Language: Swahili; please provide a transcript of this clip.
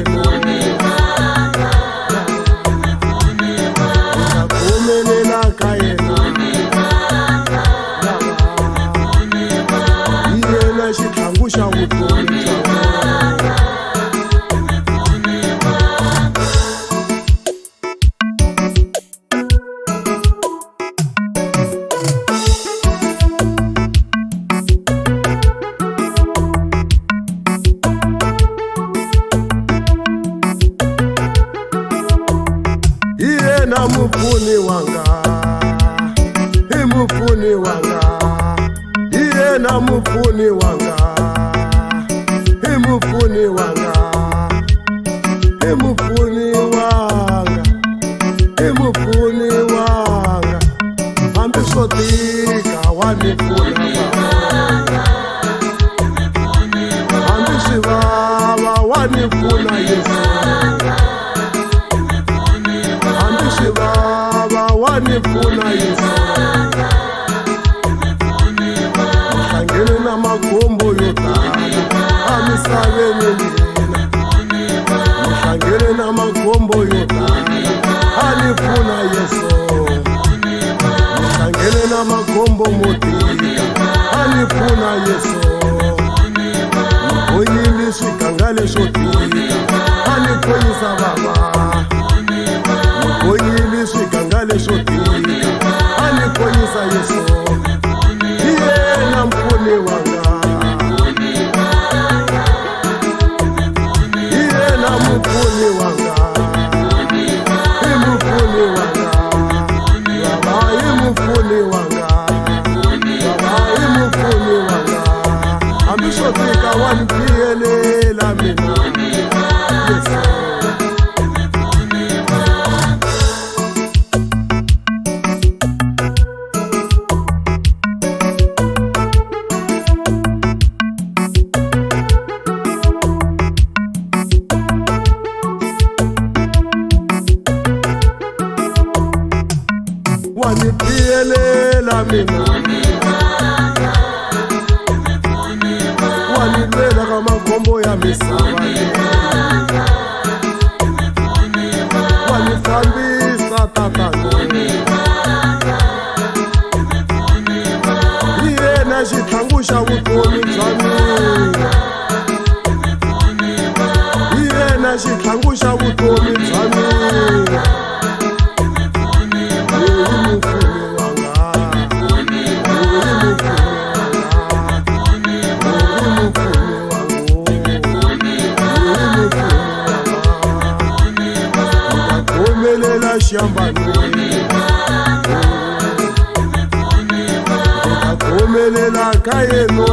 yenu, nitakomelela ka yena, yena xitlhangu xa vutomi bya na mupfuni wanga, i mupfuni wanga, iye na mupfuni wanga, i mupfuni wanga, i mupfuni wanga, i mupfuni wanga, hambi swo tika wa ni pfuna wanga, hambi swi vava wa ni pfuna Yesu, wani pfuna Yesu, muhlangene na makhombo yo tala amisaveni mina, muhlangene na makhombo yo tala ani pfuna Yesu, muhlangene na makhombo mo tika ani pfuna Yesu, mukhonyile swiganga swo tika ani pfunyisa baba, mukhonyile swiganga leswo tika ani pfunyisa Yesu, yena mpfuni wanga, yena mpfuni wanga, i mpfuni wanga, baba i mpfuni wanga, baba i mpfuni wanga, hambi swo tika wa ni biyelela mina Yesu. Wanipiyelela mina, wanilwela ka makhombo ya misava, wanifambisa tatano, yena xitlhangu xa vutomi bya mina, yena xitlhangu xa vutomi bya mina, shambani, nitakomelela ka yenu,